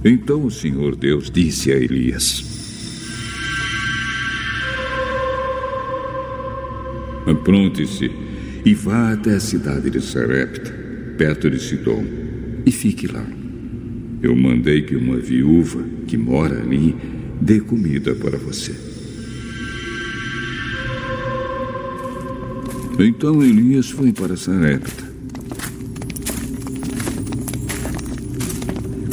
Então o Senhor Deus disse a Elias: apronte-se e vá até a cidade de Sarepta, perto de Sidom, e fique lá. Eu mandei que uma viúva que mora ali dê comida para você. Então Elias foi para Sarepta.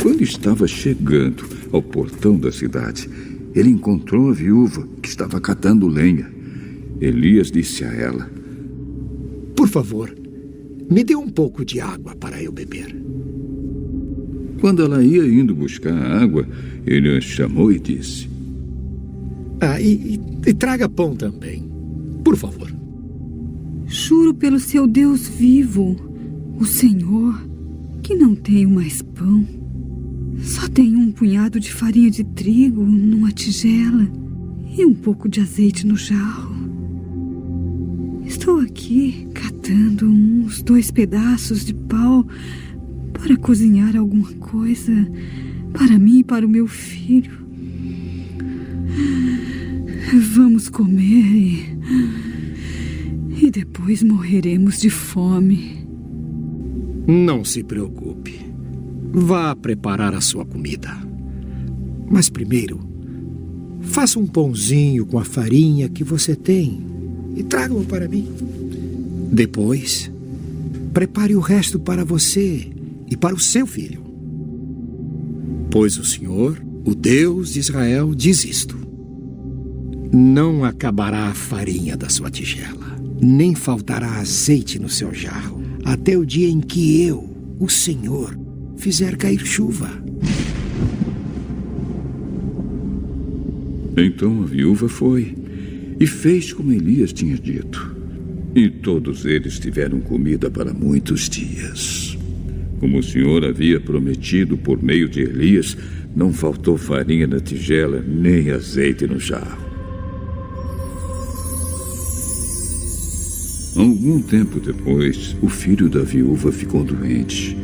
Quando estava chegando ao portão da cidade, ele encontrou a viúva que estava catando lenha. Elias disse a ela: por favor, me dê um pouco de água para eu beber. Quando ela ia indo buscar a água, ele a chamou e disse: e traga pão também, por favor. Juro pelo seu Deus vivo, o Senhor, que não tenho mais pão. Só tenho um punhado de farinha de trigo numa tigela e um pouco de azeite no jarro. Estou aqui catando uns 2 pedaços de pau para cozinhar alguma coisa para mim e para o meu filho. Vamos comer e depois morreremos de fome. Não se preocupe. Vá preparar a sua comida. Mas primeiro, faça um pãozinho com a farinha que você tem e traga-o para mim. Depois, prepare o resto para você e para o seu filho. Pois o Senhor, o Deus de Israel, diz isto: não acabará a farinha da sua tigela, nem faltará azeite no seu jarro, até o dia em que eu, o Senhor, fizer cair chuva. Então a viúva foi e fez como Elias tinha dito. E todos eles tiveram comida para muitos dias. Como o Senhor havia prometido por meio de Elias, não faltou farinha na tigela, nem azeite no jarro. Algum tempo depois, o filho da viúva ficou doente.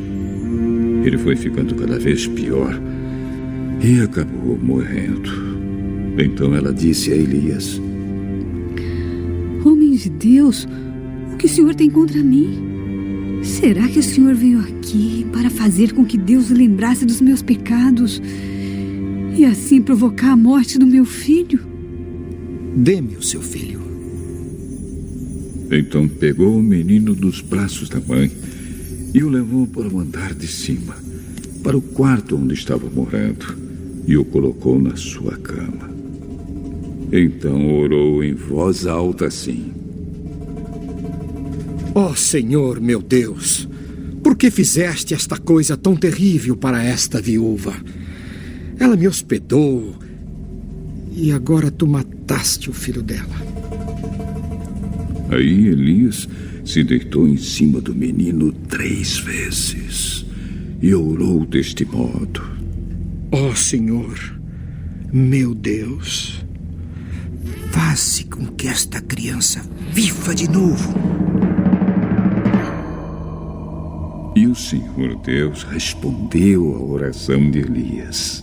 Ele foi ficando cada vez pior e acabou morrendo. Então ela disse a Elias: homem de Deus, o que o Senhor tem contra mim? Será que o Senhor veio aqui para fazer com que Deus lembrasse dos meus pecados e assim provocar a morte do meu filho? Dê-me o seu filho. Então pegou o menino dos braços da mãe e o levou para o andar de cima, para o quarto onde estava morando, e o colocou na sua cama. Então orou em voz alta assim: ó Senhor, meu Deus, por que fizeste esta coisa tão terrível para esta viúva? Ela me hospedou e agora tu mataste o filho dela. Aí Elias se deitou em cima do menino 3 vezes e orou deste modo: ó Senhor, meu Deus, faze com que esta criança viva de novo. E o Senhor Deus respondeu à oração de Elias.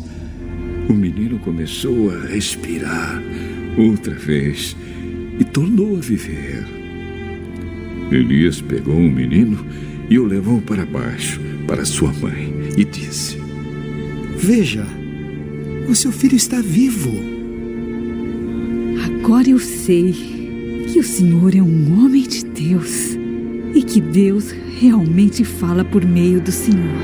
O menino começou a respirar outra vez e tornou a viver. Elias pegou o menino e o levou para baixo, para sua mãe, e disse: veja, o seu filho está vivo. Agora eu sei que o Senhor é um homem de Deus e que Deus realmente fala por meio do Senhor.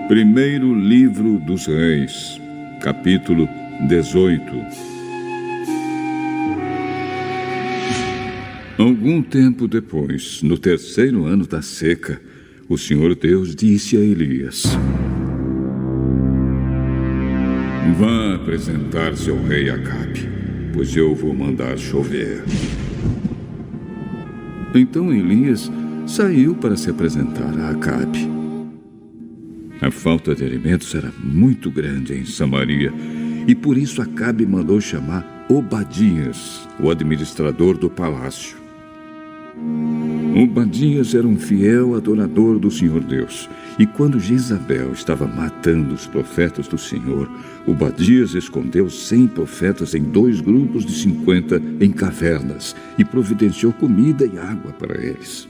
Primeiro livro dos Reis, capítulo 18. Algum tempo depois, no 3º ano da seca, o Senhor Deus disse a Elias: vá apresentar-se ao rei Acabe, pois eu vou mandar chover. Então Elias saiu para se apresentar a Acabe. A falta de alimentos era muito grande em Samaria, e por isso Acabe mandou chamar Obadias, o administrador do palácio. Obadias era um fiel adorador do Senhor Deus. E quando Jezabel estava matando os profetas do Senhor, Obadias escondeu 100 profetas em 2 grupos de 50 em cavernas e providenciou comida e água para eles.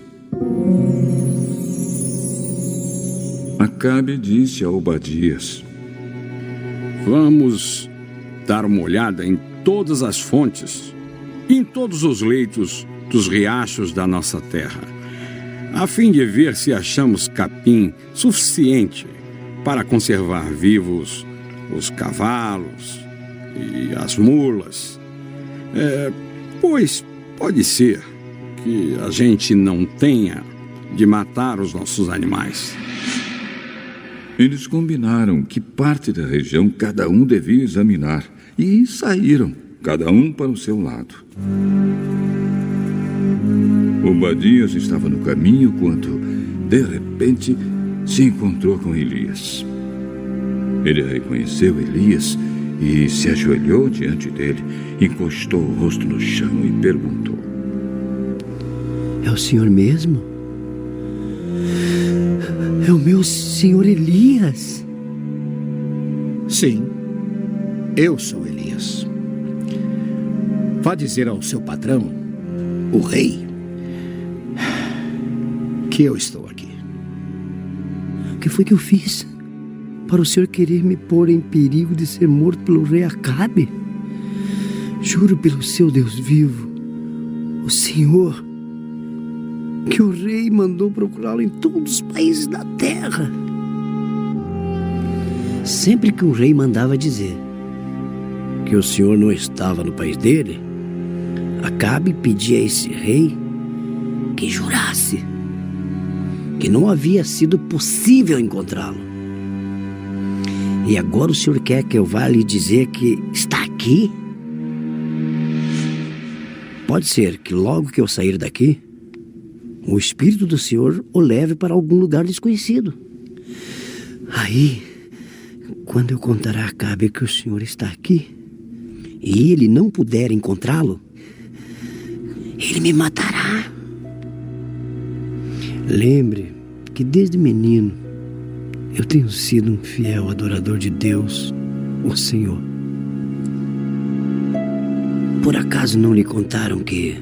Acabe disse a Obadias: Vamos dar uma olhada em todas as fontes, em todos os leitos dos riachos da nossa terra, a fim de ver se achamos capim suficiente para conservar vivos os cavalos e as mulas. Pois pode ser que a gente não tenha de matar os nossos animais. Eles combinaram que parte da região cada um devia examinar e saíram, cada um para o seu lado. Obadias estava no caminho quando, de repente, se encontrou com Elias. Ele reconheceu Elias e se ajoelhou diante dele, encostou o rosto no chão e perguntou: É o senhor mesmo? É o meu senhor Elias? Sim, eu sou Elias. Vá dizer ao seu patrão, o rei, que eu estou aqui. O que foi que eu fiz para o senhor querer me pôr em perigo de ser morto pelo rei Acabe? Juro pelo seu Deus vivo, o Senhor, que o rei mandou procurá-lo em todos os países da terra. Sempre que um rei mandava dizer que o senhor não estava no país dele, Acabe pedia a esse rei que jurasse que não havia sido possível encontrá-lo. E agora o senhor quer que eu vá lhe dizer que está aqui? Pode ser que logo que eu sair daqui, o Espírito do Senhor o leve para algum lugar desconhecido. Aí, quando eu contar a Acabe que o Senhor está aqui, e ele não puder encontrá-lo, ele me matará. Lembre que desde menino eu tenho sido um fiel adorador de Deus, o Senhor. Por acaso não lhe contaram que,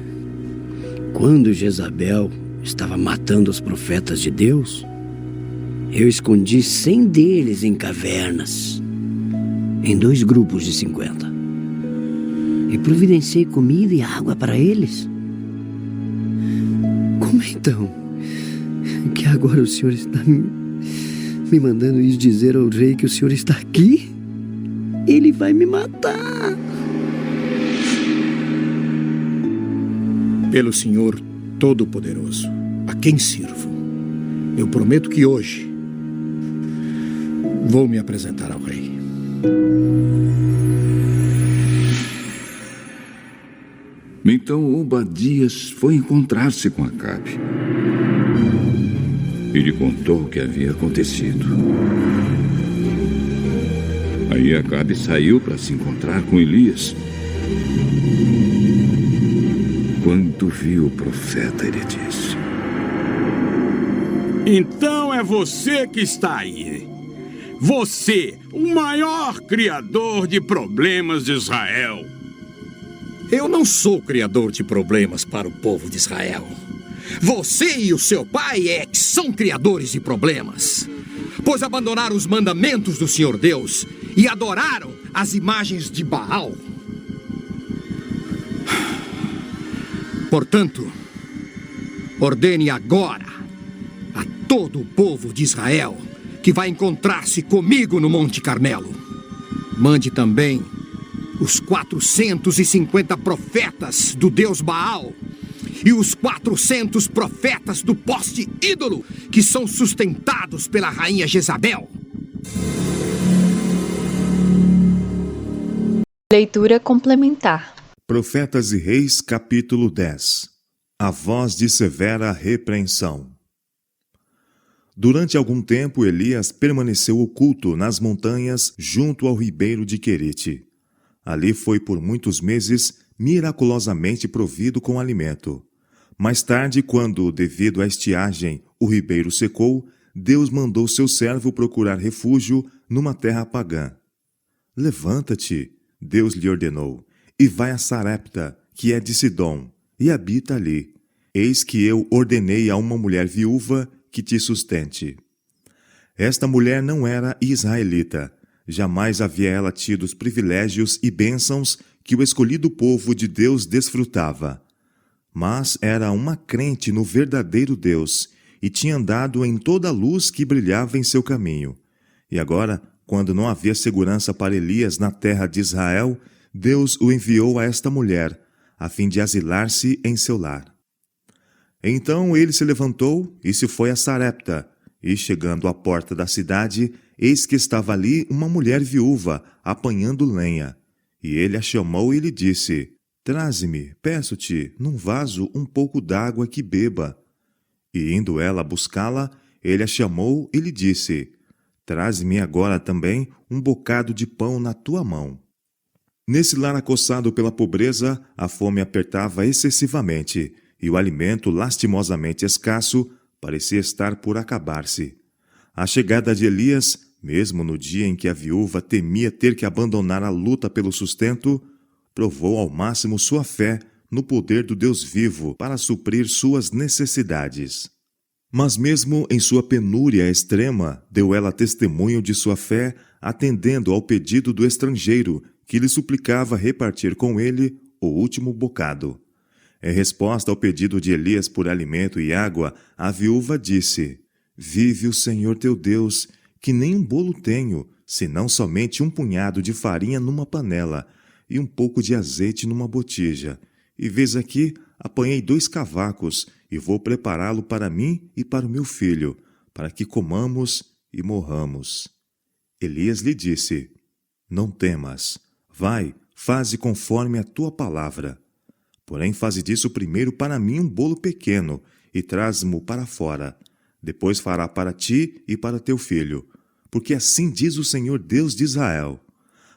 quando Jezabel estava matando os profetas de Deus, eu escondi 100 deles em cavernas, em 2 grupos de 50, e providenciei comida e água para eles? Como então que agora o senhor está me mandando ir dizer ao rei que o senhor está aqui? Ele vai me matar. Pelo Senhor Todo-Poderoso, a quem sirvo, eu prometo que hoje vou me apresentar ao rei. Então Obadias foi encontrar-se com Acabe. Ele contou o que havia acontecido. Aí Acabe saiu para se encontrar com Elias. Quando viu o profeta, ele disse: Então é você que está aí. Você, o maior criador de problemas de Israel. Eu não sou criador de problemas para o povo de Israel. Você e o seu pai é que são criadores de problemas, pois abandonaram os mandamentos do Senhor Deus e adoraram as imagens de Baal. Portanto, ordene agora a todo o povo de Israel que vai encontrar-se comigo no Monte Carmelo. Mande também os 450 profetas do Deus Baal e os 400 profetas do poste ídolo que são sustentados pela rainha Jezabel. Leitura complementar. Profetas e Reis, capítulo 10. A voz de severa repreensão. Durante algum tempo, Elias permaneceu oculto nas montanhas junto ao ribeiro de Querite. Ali foi por muitos meses miraculosamente provido com alimento. Mais tarde, quando, devido à estiagem, o ribeiro secou, Deus mandou seu servo procurar refúgio numa terra pagã. Levanta-te, Deus lhe ordenou, e vai a Sarepta, que é de Sidom, e habita ali. Eis que eu ordenei a uma mulher viúva que te sustente. Esta mulher não era israelita. Jamais havia ela tido os privilégios e bênçãos que o escolhido povo de Deus desfrutava. Mas era uma crente no verdadeiro Deus e tinha andado em toda a luz que brilhava em seu caminho. E agora, quando não havia segurança para Elias na terra de Israel, Deus o enviou a esta mulher, a fim de asilar-se em seu lar. Então ele se levantou e se foi a Sarepta, e chegando à porta da cidade, eis que estava ali uma mulher viúva, apanhando lenha. E ele a chamou e lhe disse: Traze-me, peço-te, num vaso um pouco d'água que beba. E indo ela buscá-la, ele a chamou e lhe disse: Traze-me agora também um bocado de pão na tua mão. Nesse lar acossado pela pobreza, a fome apertava excessivamente, e o alimento lastimosamente escasso parecia estar por acabar-se. A chegada de Elias, mesmo no dia em que a viúva temia ter que abandonar a luta pelo sustento, provou ao máximo sua fé no poder do Deus vivo para suprir suas necessidades. Mas mesmo em sua penúria extrema, deu ela testemunho de sua fé, atendendo ao pedido do estrangeiro, que lhe suplicava repartir com ele o último bocado. Em resposta ao pedido de Elias por alimento e água, a viúva disse: Vive o Senhor teu Deus, que nem um bolo tenho, senão somente um punhado de farinha numa panela e um pouco de azeite numa botija. E vês aqui, apanhei 2 cavacos e vou prepará-lo para mim e para o meu filho, para que comamos e morramos. Elias lhe disse: Não temas, vai, faze conforme a tua palavra. Porém, faze disso primeiro para mim um bolo pequeno, e traz-mo para fora. Depois fará para ti e para teu filho. Porque assim diz o Senhor Deus de Israel: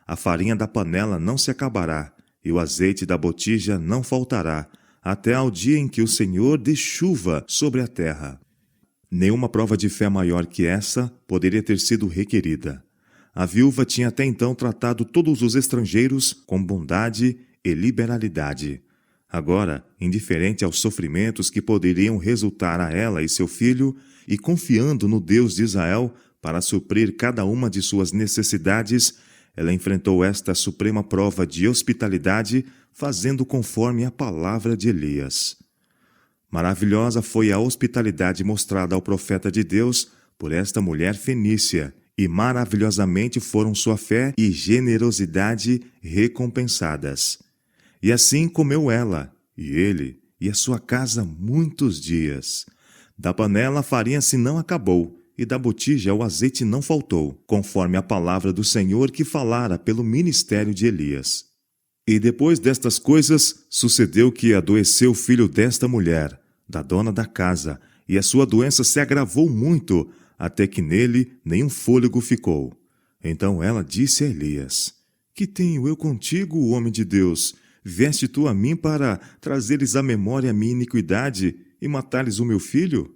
a farinha da panela não se acabará, e o azeite da botija não faltará, até ao dia em que o Senhor dê chuva sobre a terra. Nenhuma prova de fé maior que essa poderia ter sido requerida. A viúva tinha até então tratado todos os estrangeiros com bondade e liberalidade. Agora, indiferente aos sofrimentos que poderiam resultar a ela e seu filho, e confiando no Deus de Israel para suprir cada uma de suas necessidades, ela enfrentou esta suprema prova de hospitalidade, fazendo conforme a palavra de Elias. Maravilhosa foi a hospitalidade mostrada ao profeta de Deus por esta mulher fenícia, e maravilhosamente foram sua fé e generosidade recompensadas. E assim comeu ela, e ele, e a sua casa muitos dias. Da panela a farinha se não acabou, e da botija o azeite não faltou, conforme a palavra do Senhor que falara pelo ministério de Elias. E depois destas coisas, sucedeu que adoeceu o filho desta mulher, da dona da casa, e a sua doença se agravou muito, até que nele nenhum fôlego ficou. Então ela disse a Elias: Que tenho eu contigo, homem de Deus? Veste tu a mim para trazeres à memória a minha iniquidade e matares o meu filho?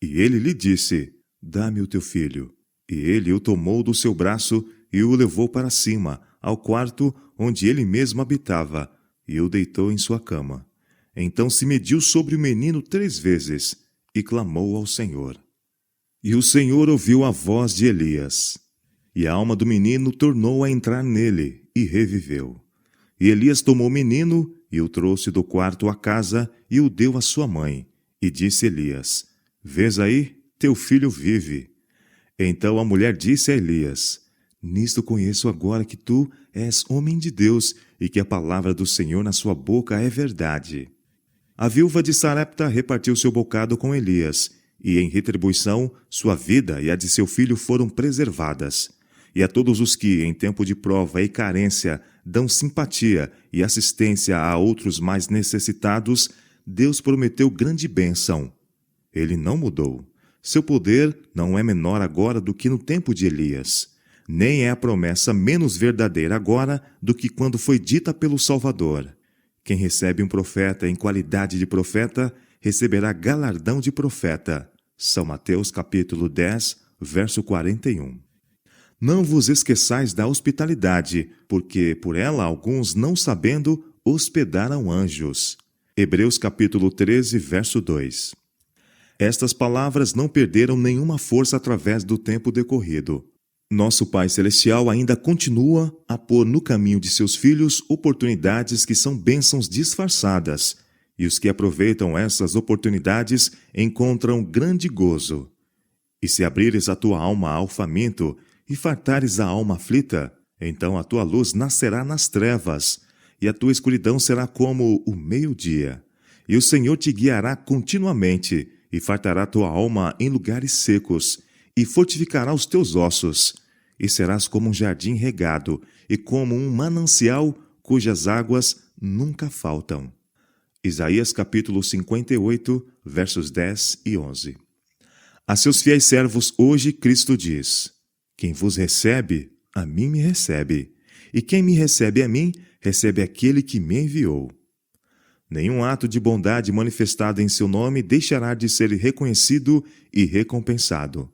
E ele lhe disse: Dá-me o teu filho. E ele o tomou do seu braço e o levou para cima, ao quarto onde ele mesmo habitava, e o deitou em sua cama. Então se mediu sobre o menino 3 vezes, e clamou ao Senhor. E o Senhor ouviu a voz de Elias. E a alma do menino tornou a entrar nele, e reviveu. E Elias tomou o menino, e o trouxe do quarto à casa, e o deu à sua mãe. E disse Elias: Vês aí, teu filho vive. Então a mulher disse a Elias: Nisto conheço agora que tu és homem de Deus, e que a palavra do Senhor na sua boca é verdade. A viúva de Sarepta repartiu seu bocado com Elias, e em retribuição, sua vida e a de seu filho foram preservadas. E a todos os que, em tempo de prova e carência, dão simpatia e assistência a outros mais necessitados, Deus prometeu grande bênção. Ele não mudou. Seu poder não é menor agora do que no tempo de Elias. Nem é a promessa menos verdadeira agora do que quando foi dita pelo Salvador. Quem recebe um profeta em qualidade de profeta, receberá galardão de profeta. São Mateus capítulo 10, verso 41. Não vos esqueçais da hospitalidade, porque por ela alguns, não sabendo, hospedaram anjos. Hebreus capítulo 13, verso 2. Estas palavras não perderam nenhuma força através do tempo decorrido. Nosso Pai Celestial ainda continua a pôr no caminho de seus filhos oportunidades que são bênçãos disfarçadas, e os que aproveitam essas oportunidades encontram grande gozo. E se abrires a tua alma ao faminto e fartares a alma aflita, então a tua luz nascerá nas trevas, e a tua escuridão será como o meio-dia. E o Senhor te guiará continuamente, e fartará tua alma em lugares secos, e fortificará os teus ossos, e serás como um jardim regado, e como um manancial cujas águas nunca faltam. Isaías capítulo 58, versos 10 e 11. A seus fiéis servos hoje Cristo diz: quem vos recebe, a mim me recebe, e quem me recebe a mim, recebe aquele que me enviou. Nenhum ato de bondade manifestado em seu nome deixará de ser reconhecido e recompensado.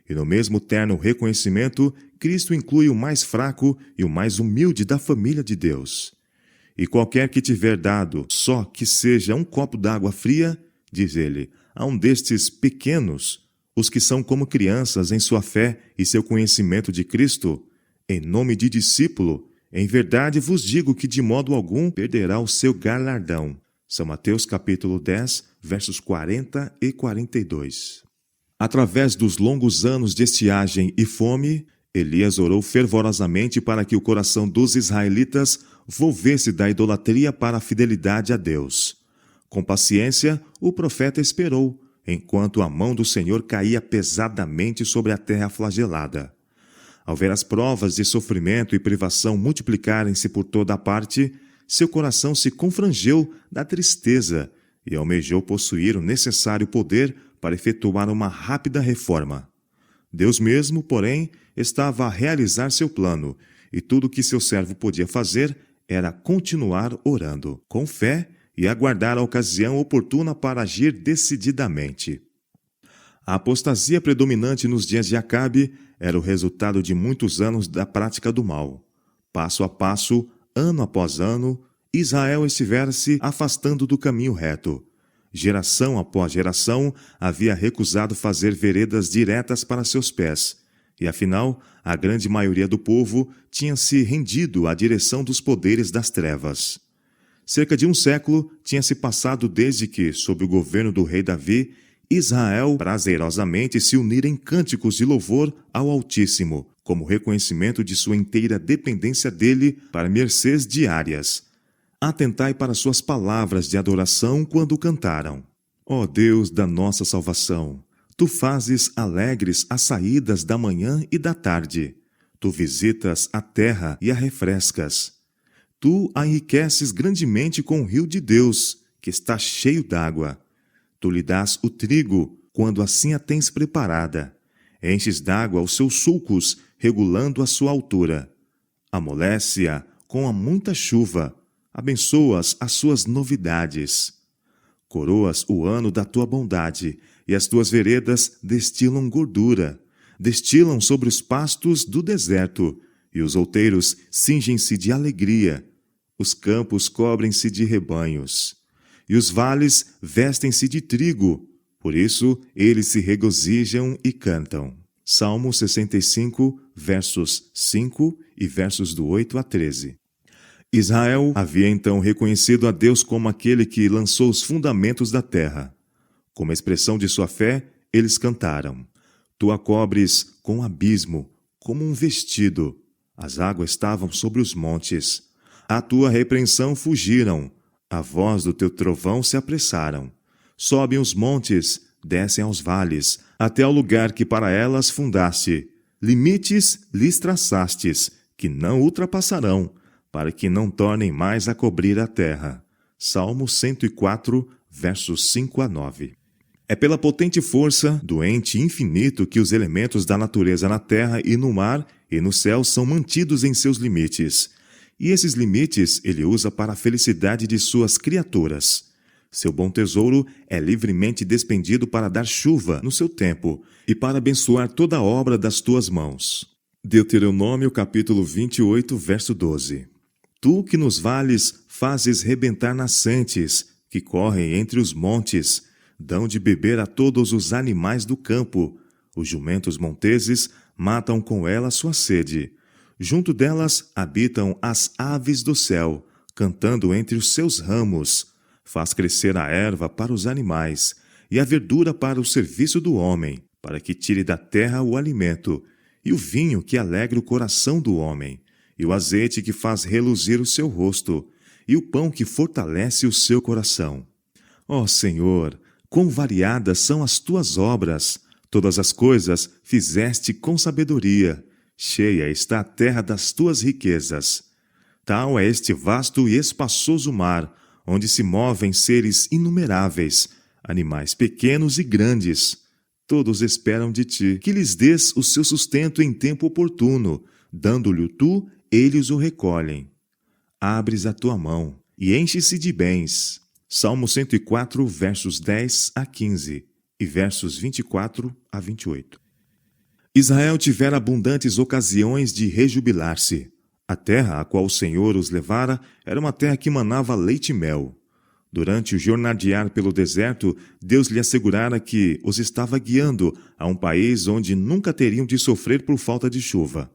E no mesmo terno reconhecimento, Cristo inclui o mais fraco e o mais humilde da família de Deus. E qualquer que tiver dado, só que seja um copo d'água fria, diz ele, a um destes pequenos, os que são como crianças em sua fé e seu conhecimento de Cristo, em nome de discípulo, em verdade vos digo que de modo algum perderá o seu galardão. São Mateus capítulo 10, versos 40 e 42. Através dos longos anos de estiagem e fome, Elias orou fervorosamente para que o coração dos israelitas volvesse da idolatria para a fidelidade a Deus. Com paciência, o profeta esperou, enquanto a mão do Senhor caía pesadamente sobre a terra flagelada. Ao ver as provas de sofrimento e privação multiplicarem-se por toda a parte, seu coração se confrangeu da tristeza e almejou possuir o necessário poder para efetuar uma rápida reforma. Deus mesmo, porém, estava a realizar seu plano, e tudo o que seu servo podia fazer era continuar orando, com fé, e aguardar a ocasião oportuna para agir decididamente. A apostasia predominante nos dias de Acabe era o resultado de muitos anos da prática do mal. Passo a passo, ano após ano, Israel estivera se afastando do caminho reto. Geração após geração havia recusado fazer veredas diretas para seus pés, e afinal, a grande maioria do povo tinha se rendido à direção dos poderes das trevas. Cerca de um século tinha se passado desde que, sob o governo do rei Davi, Israel prazerosamente se unira em cânticos de louvor ao Altíssimo, como reconhecimento de sua inteira dependência dele para mercês diárias. Atentai para suas palavras de adoração quando cantaram. Ó Deus da nossa salvação, tu fazes alegres as saídas da manhã e da tarde. Tu visitas a terra e a refrescas. Tu a enriqueces grandemente com o rio de Deus, que está cheio d'água. Tu lhe dás o trigo, quando assim a tens preparada. Enches d'água os seus sulcos, regulando a sua altura. Amolece-a com a muita chuva. Abençoas as suas novidades. Coroas o ano da tua bondade, e as tuas veredas destilam gordura. Destilam sobre os pastos do deserto, e os outeiros cingem-se de alegria. Os campos cobrem-se de rebanhos, e os vales vestem-se de trigo. Por isso, eles se regozijam e cantam. Salmo 65, versos 5 e versos do 8 a 13. Israel havia então reconhecido a Deus como aquele que lançou os fundamentos da terra. Como expressão de sua fé, eles cantaram: Tu a cobres com abismo, como um vestido. As águas estavam sobre os montes. A tua repreensão fugiram. A voz do teu trovão se apressaram. Sobem os montes, descem aos vales, até ao lugar que para elas fundaste. Limites lhes traçastes, que não ultrapassarão, para que não tornem mais a cobrir a terra. Salmo 104, versos 5 a 9. É pela potente força do ente infinito que os elementos da natureza na terra e no mar e no céu são mantidos em seus limites. E esses limites ele usa para a felicidade de suas criaturas. Seu bom tesouro é livremente despendido para dar chuva no seu tempo e para abençoar toda a obra das tuas mãos. Deuteronômio capítulo 28, verso 12. Tu que nos vales fazes rebentar nascentes, que correm entre os montes, dão de beber a todos os animais do campo. Os jumentos monteses matam com ela sua sede. Junto delas habitam as aves do céu, cantando entre os seus ramos. Faz crescer a erva para os animais e a verdura para o serviço do homem, para que tire da terra o alimento, e o vinho que alegra o coração do homem, e o azeite que faz reluzir o seu rosto, e o pão que fortalece o seu coração. Ó Senhor, quão variadas são as tuas obras! Todas as coisas fizeste com sabedoria. Cheia está a terra das tuas riquezas. Tal é este vasto e espaçoso mar, onde se movem seres inumeráveis, animais pequenos e grandes. Todos esperam de ti, que lhes dês o seu sustento em tempo oportuno, dando-lhe tu, eles o recolhem. Abres a tua mão e enche-se de bens. Salmo 104, versos 10 a 15 e versos 24 a 28. Israel tivera abundantes ocasiões de rejubilar-se. A terra a qual o Senhor os levara era uma terra que manava leite e mel. Durante o jornadear pelo deserto, Deus lhe assegurara que os estava guiando a um país onde nunca teriam de sofrer por falta de chuva.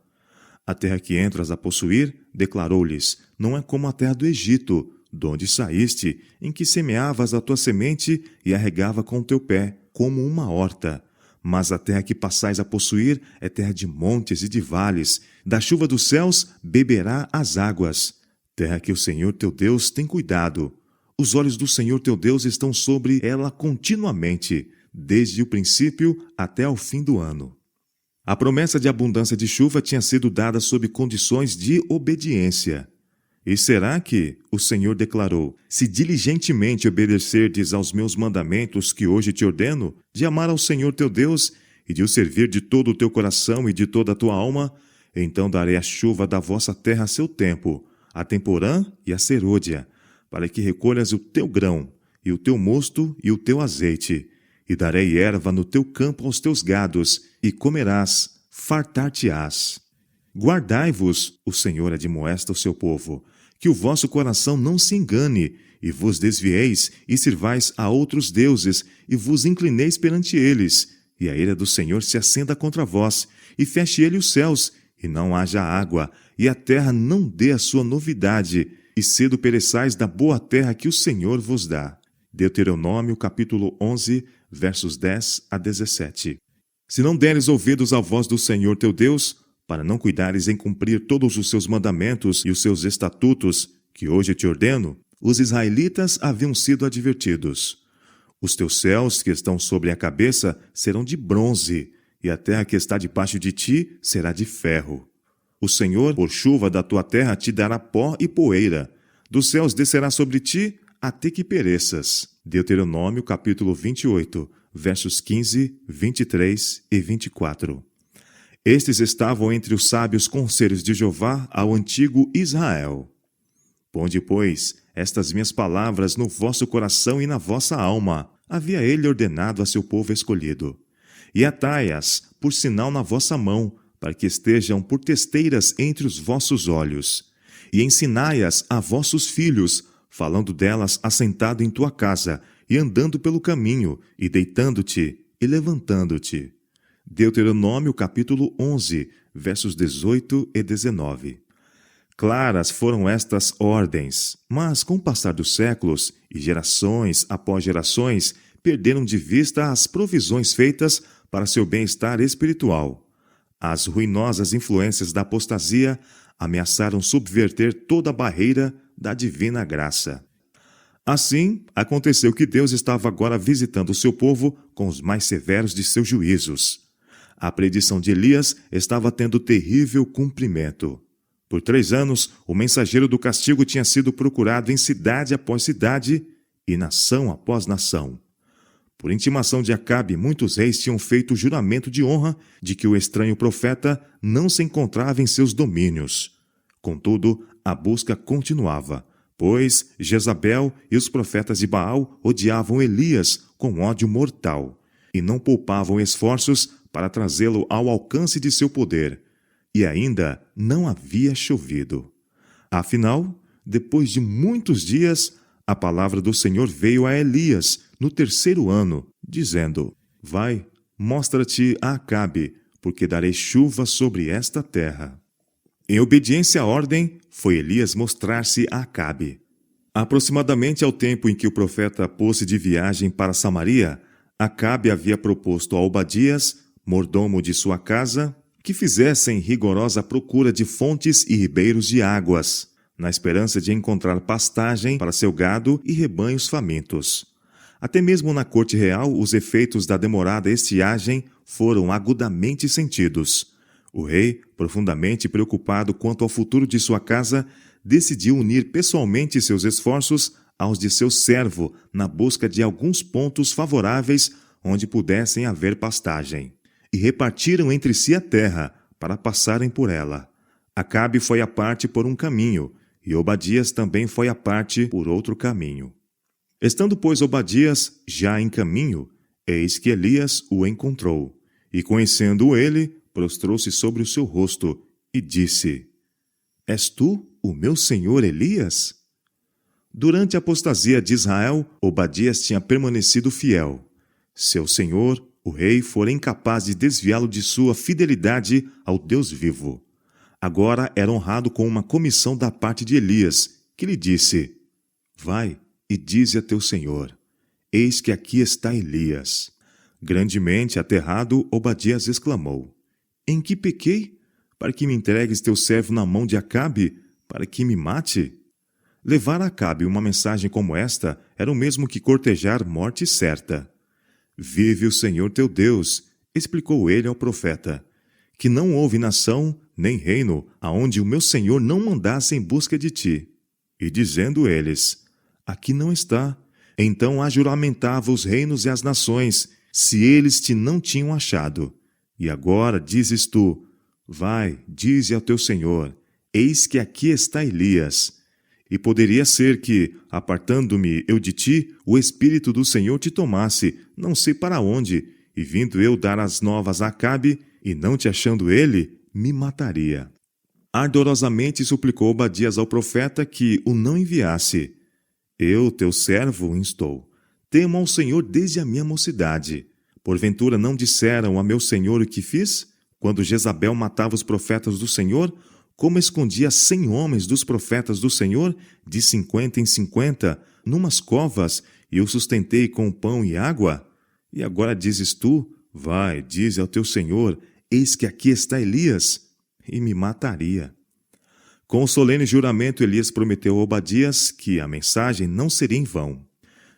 A terra que entras a possuir, declarou-lhes, não é como a terra do Egito, donde saíste, em que semeavas a tua semente e a regava com o teu pé, como uma horta. Mas a terra que passais a possuir é terra de montes e de vales, da chuva dos céus beberá as águas. Terra que o Senhor teu Deus tem cuidado. Os olhos do Senhor teu Deus estão sobre ela continuamente, desde o princípio até ao fim do ano. A promessa de abundância de chuva tinha sido dada sob condições de obediência. E será que o Senhor declarou, se diligentemente obedecerdes aos meus mandamentos que hoje te ordeno, de amar ao Senhor teu Deus e de o servir de todo o teu coração e de toda a tua alma, então darei a chuva da vossa terra a seu tempo, a temporã e a serôdia, para que recolhas o teu grão, e o teu mosto e o teu azeite, e darei erva no teu campo aos teus gados, e comerás, fartar-te-ás. Guardai-vos, o Senhor admoesta o seu povo, que o vosso coração não se engane, e vos desvieis, e sirvais a outros deuses, e vos inclineis perante eles, e a ira do Senhor se acenda contra vós, e feche ele os céus, e não haja água, e a terra não dê a sua novidade, e cedo pereçais da boa terra que o Senhor vos dá. Deuteronômio capítulo 11, versos 10 a 17. Se não deres ouvidos à voz do Senhor teu Deus, para não cuidares em cumprir todos os seus mandamentos e os seus estatutos, que hoje te ordeno, os israelitas haviam sido advertidos. Os teus céus que estão sobre a cabeça serão de bronze, e a terra que está debaixo de ti será de ferro. O Senhor, por chuva da tua terra, te dará pó e poeira. Dos céus descerá sobre ti, até que pereças. Deuteronômio capítulo 28, versos 15, 23 e 24. Estes estavam entre os sábios conselhos de Jeová ao antigo Israel. Ponde, pois, estas minhas palavras no vosso coração e na vossa alma, havia ele ordenado a seu povo escolhido. E atai-as por sinal na vossa mão, para que estejam por testeiras entre os vossos olhos. E ensinai-as a vossos filhos, falando delas assentado em tua casa, e andando pelo caminho, e deitando-te, e levantando-te. Deuteronômio capítulo 11, versos 18 e 19. Claras foram estas ordens, mas com o passar dos séculos, e gerações após gerações, perderam de vista as provisões feitas para seu bem-estar espiritual. As ruinosas influências da apostasia ameaçaram subverter toda a barreira da divina graça. Assim, aconteceu que Deus estava agora visitando o seu povo com os mais severos de seus juízos. A predição de Elias estava tendo terrível cumprimento. Por 3 anos, o mensageiro do castigo tinha sido procurado em cidade após cidade e nação após nação. Por intimação de Acabe, muitos reis tinham feito juramento de honra de que o estranho profeta não se encontrava em seus domínios. Contudo, a busca continuava, pois Jezabel e os profetas de Baal odiavam Elias com ódio mortal e não poupavam esforços para trazê-lo ao alcance de seu poder. E ainda não havia chovido. Afinal, depois de muitos dias, a palavra do Senhor veio a Elias no 3º ano, dizendo: Vai, mostra-te a Acabe, porque darei chuva sobre esta terra. Em obediência à ordem, foi Elias mostrar-se a Acabe. Aproximadamente ao tempo em que o profeta pôs-se de viagem para Samaria, Acabe havia proposto a Obadias, mordomo de sua casa, que fizessem rigorosa procura de fontes e ribeiros de águas, na esperança de encontrar pastagem para seu gado e rebanhos famintos. Até mesmo na corte real, os efeitos da demorada estiagem foram agudamente sentidos. O rei, profundamente preocupado quanto ao futuro de sua casa, decidiu unir pessoalmente seus esforços aos de seu servo na busca de alguns pontos favoráveis onde pudessem haver pastagem. E repartiram entre si a terra, para passarem por ela. Acabe foi à parte por um caminho, e Obadias também foi à parte por outro caminho. Estando, pois, Obadias já em caminho, eis que Elias o encontrou, e conhecendo-o ele, prostrou-se sobre o seu rosto, e disse: És tu o meu senhor Elias? Durante a apostasia de Israel, Obadias tinha permanecido fiel. Seu senhor, o rei, fora incapaz de desviá-lo de sua fidelidade ao Deus vivo. Agora era honrado com uma comissão da parte de Elias, que lhe disse: Vai e dize a teu senhor: Eis que aqui está Elias. Grandemente aterrado, Obadias exclamou: Em que pequei? Para que me entregues teu servo na mão de Acabe, para que me mate? Levar a Acabe uma mensagem como esta era o mesmo que cortejar morte certa. Vive o Senhor teu Deus, explicou ele ao profeta, que não houve nação nem reino aonde o meu Senhor não mandasse em busca de ti. E dizendo eles: Aqui não está. Então ajuramentava os reinos e as nações, se eles te não tinham achado. E agora dizes tu: Vai, dize ao teu Senhor: Eis que aqui está Elias. E poderia ser que, apartando-me eu de ti, o Espírito do Senhor te tomasse, não sei para onde, e vindo eu dar as novas a Acabe, e não te achando ele, me mataria. Ardorosamente suplicou Obadias ao profeta que o não enviasse. Eu, teu servo, instou: Temo ao Senhor desde a minha mocidade. Porventura não disseram a meu senhor o que fiz? Quando Jezabel matava os profetas do Senhor, como escondia 100 homens dos profetas do Senhor, de 50 em 50, numas covas, e o sustentei com pão e água? E agora dizes tu: Vai, dize ao teu senhor: Eis que aqui está Elias, e me mataria. Com o solene juramento, Elias prometeu a Obadias que a mensagem não seria em vão.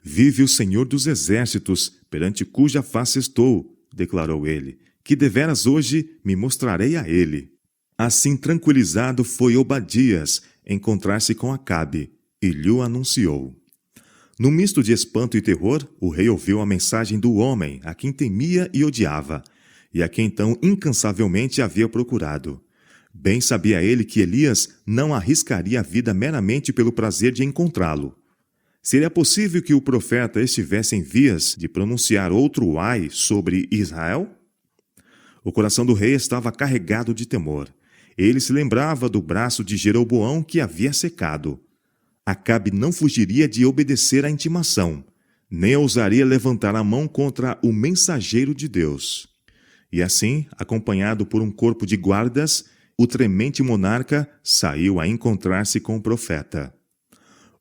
Vive o Senhor dos exércitos, perante cuja face estou, declarou ele, que deveras hoje me mostrarei a ele. Assim tranquilizado foi Obadias encontrar-se com Acabe, e lhe anunciou. No misto de espanto e terror, o rei ouviu a mensagem do homem a quem temia e odiava, e a quem tão incansavelmente havia procurado. Bem sabia ele que Elias não arriscaria a vida meramente pelo prazer de encontrá-lo. Seria possível que o profeta estivesse em vias de pronunciar outro ai sobre Israel? O coração do rei estava carregado de temor. Ele se lembrava do braço de Jeroboão que havia secado. Acabe não fugiria de obedecer à intimação, nem ousaria levantar a mão contra o mensageiro de Deus. E assim, acompanhado por um corpo de guardas, o tremente monarca saiu a encontrar-se com o profeta.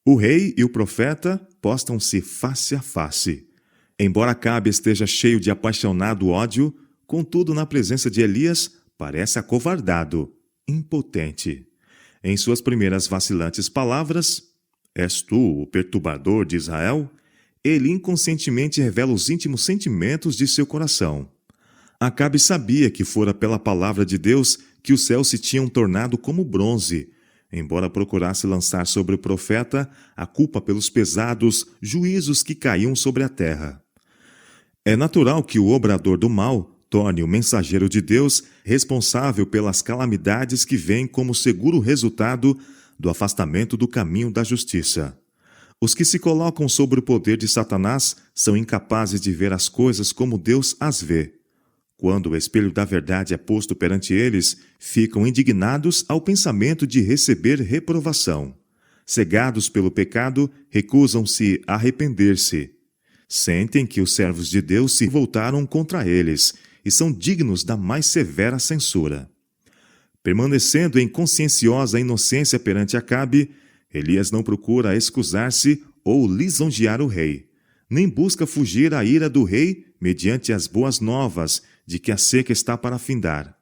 O rei e o profeta postam-se face a face. Embora Acabe esteja cheio de apaixonado ódio, contudo, na presença de Elias, parece acovardado, impotente. Em suas primeiras vacilantes palavras: És tu o perturbador de Israel? Ele inconscientemente revela os íntimos sentimentos de seu coração. Acabe sabia que fora pela palavra de Deus que os céus se tinham tornado como bronze, embora procurasse lançar sobre o profeta a culpa pelos pesados juízos que caíam sobre a terra. É natural que o obrador do mal torne o mensageiro de Deus responsável pelas calamidades que vêm como seguro resultado do afastamento do caminho da justiça. Os que se colocam sob o poder de Satanás são incapazes de ver as coisas como Deus as vê. Quando o espelho da verdade é posto perante eles, ficam indignados ao pensamento de receber reprovação. Cegados pelo pecado, recusam-se a arrepender-se. Sentem que os servos de Deus se voltaram contra eles e são dignos da mais severa censura. Permanecendo em conscienciosa inocência perante Acabe, Elias não procura excusar-se ou lisonjear o rei, nem busca fugir à ira do rei mediante as boas novas de que a seca está para findar.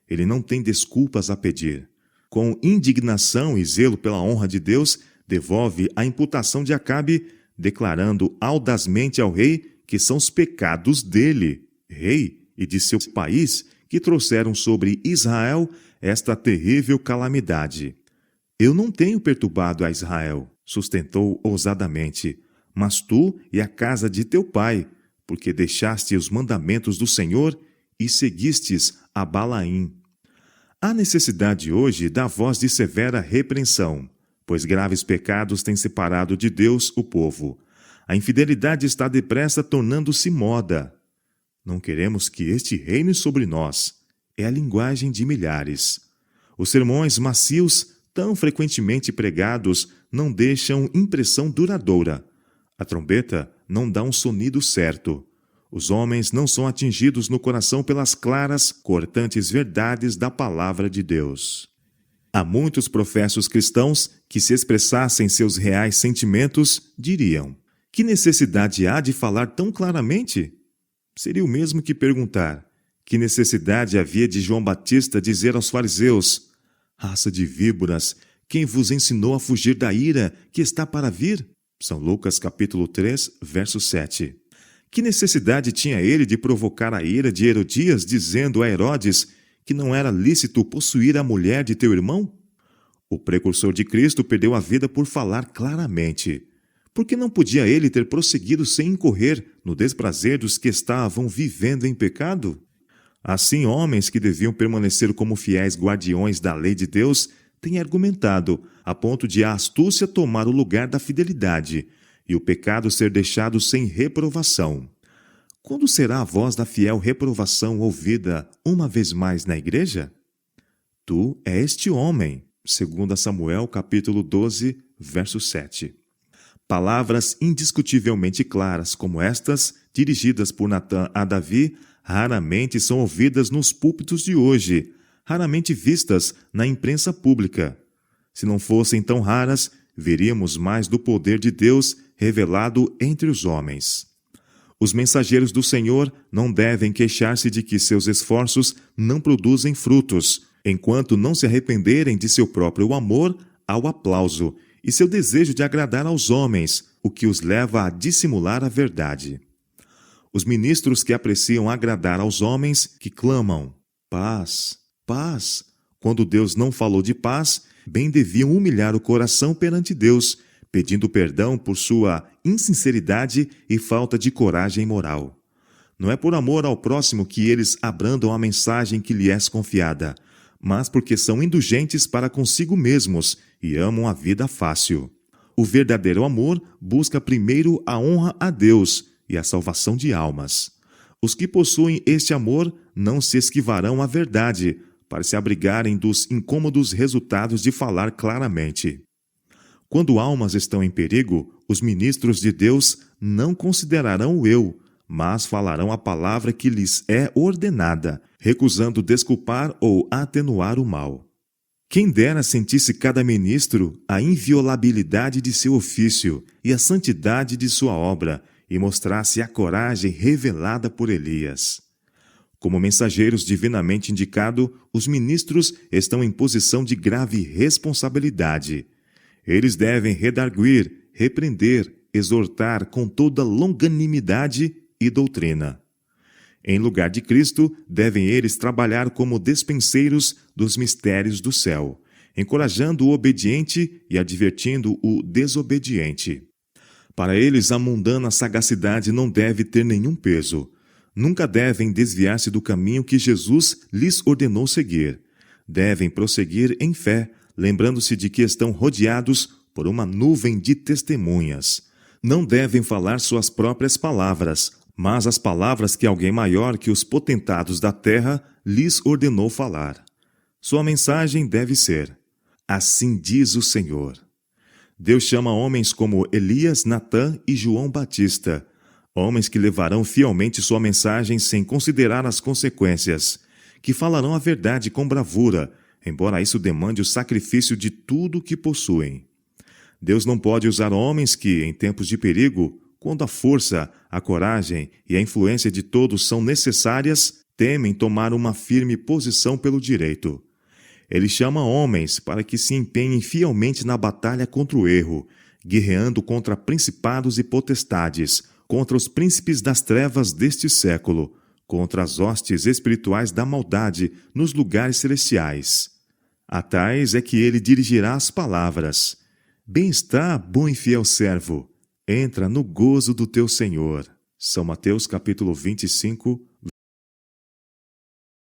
Ele não tem desculpas a pedir. Com indignação e zelo pela honra de Deus, devolve a imputação de Acabe, declarando audazmente ao rei que são os pecados dele, rei, e de seu país, que trouxeram sobre Israel esta terrível calamidade. Eu não tenho perturbado a Israel, sustentou ousadamente, mas tu e a casa de teu pai, porque deixaste os mandamentos do Senhor e seguistes a Balaim. Há necessidade hoje da voz de severa repreensão, pois graves pecados têm separado de Deus o povo. A infidelidade está depressa tornando-se moda. Não queremos que este reine sobre nós. É a linguagem de milhares. Os sermões macios, tão frequentemente pregados, não deixam impressão duradoura. A trombeta não dá um sonido certo. Os homens não são atingidos no coração pelas claras, cortantes verdades da palavra de Deus. Há muitos professos cristãos que, se expressassem seus reais sentimentos, diriam: que necessidade há de falar tão claramente? Seria o mesmo que perguntar: que necessidade havia de João Batista dizer aos fariseus: raça de víboras, quem vos ensinou a fugir da ira que está para vir? São Lucas capítulo 3, verso 7. Que necessidade tinha ele de provocar a ira de Herodias, dizendo a Herodes que não era lícito possuir a mulher de teu irmão? O precursor de Cristo perdeu a vida por falar claramente. Por que não podia ele ter prosseguido sem incorrer no desprazer dos que estavam vivendo em pecado? Assim, homens que deviam permanecer como fiéis guardiões da lei de Deus têm argumentado, a ponto de a astúcia tomar o lugar da fidelidade e o pecado ser deixado sem reprovação. Quando será a voz da fiel reprovação ouvida uma vez mais na igreja? Tu é este homem, 2 Samuel capítulo 12, verso 7. Palavras indiscutivelmente claras como estas, dirigidas por Natã a Davi, raramente são ouvidas nos púlpitos de hoje, raramente vistas na imprensa pública. Se não fossem tão raras, veríamos mais do poder de Deus revelado entre os homens. Os mensageiros do Senhor não devem queixar-se de que seus esforços não produzem frutos, enquanto não se arrependerem de seu próprio amor ao aplauso e seu desejo de agradar aos homens, o que os leva a dissimular a verdade. Os ministros que apreciam agradar aos homens, que clamam paz, paz, quando Deus não falou de paz, bem deviam humilhar o coração perante Deus, pedindo perdão por sua insinceridade e falta de coragem moral. Não é por amor ao próximo que eles abrandam a mensagem que lhes é confiada, mas porque são indulgentes para consigo mesmos e amam a vida fácil. O verdadeiro amor busca primeiro a honra a Deus e a salvação de almas. Os que possuem este amor não se esquivarão à verdade, para se abrigarem dos incômodos resultados de falar claramente. Quando almas estão em perigo, os ministros de Deus não considerarão o eu, mas falarão a palavra que lhes é ordenada, recusando desculpar ou atenuar o mal. Quem dera sentisse cada ministro a inviolabilidade de seu ofício e a santidade de sua obra, e mostrasse a coragem revelada por Elias. Como mensageiros divinamente indicados, os ministros estão em posição de grave responsabilidade. Eles devem redarguir, repreender, exortar com toda longanimidade e doutrina. Em lugar de Cristo, devem eles trabalhar como despenseiros dos mistérios do céu, encorajando o obediente e advertindo o desobediente. Para eles, a mundana sagacidade não deve ter nenhum peso. Nunca devem desviar-se do caminho que Jesus lhes ordenou seguir. Devem prosseguir em fé, lembrando-se de que estão rodeados por uma nuvem de testemunhas. Não devem falar suas próprias palavras, mas as palavras que alguém maior que os potentados da terra lhes ordenou falar. Sua mensagem deve ser: assim diz o Senhor. Deus chama homens como Elias, Natã e João Batista, homens que levarão fielmente sua mensagem sem considerar as consequências, que falarão a verdade com bravura, embora isso demande o sacrifício de tudo o que possuem. Deus não pode usar homens que, em tempos de perigo, quando a força, a coragem e a influência de todos são necessárias, temem tomar uma firme posição pelo direito. Ele chama homens para que se empenhem fielmente na batalha contra o erro, guerreando contra principados e potestades, contra os príncipes das trevas deste século, contra as hostes espirituais da maldade nos lugares celestiais. A tais é que ele dirigirá as palavras: bem está, bom e fiel servo, entra no gozo do teu Senhor. São Mateus capítulo 25,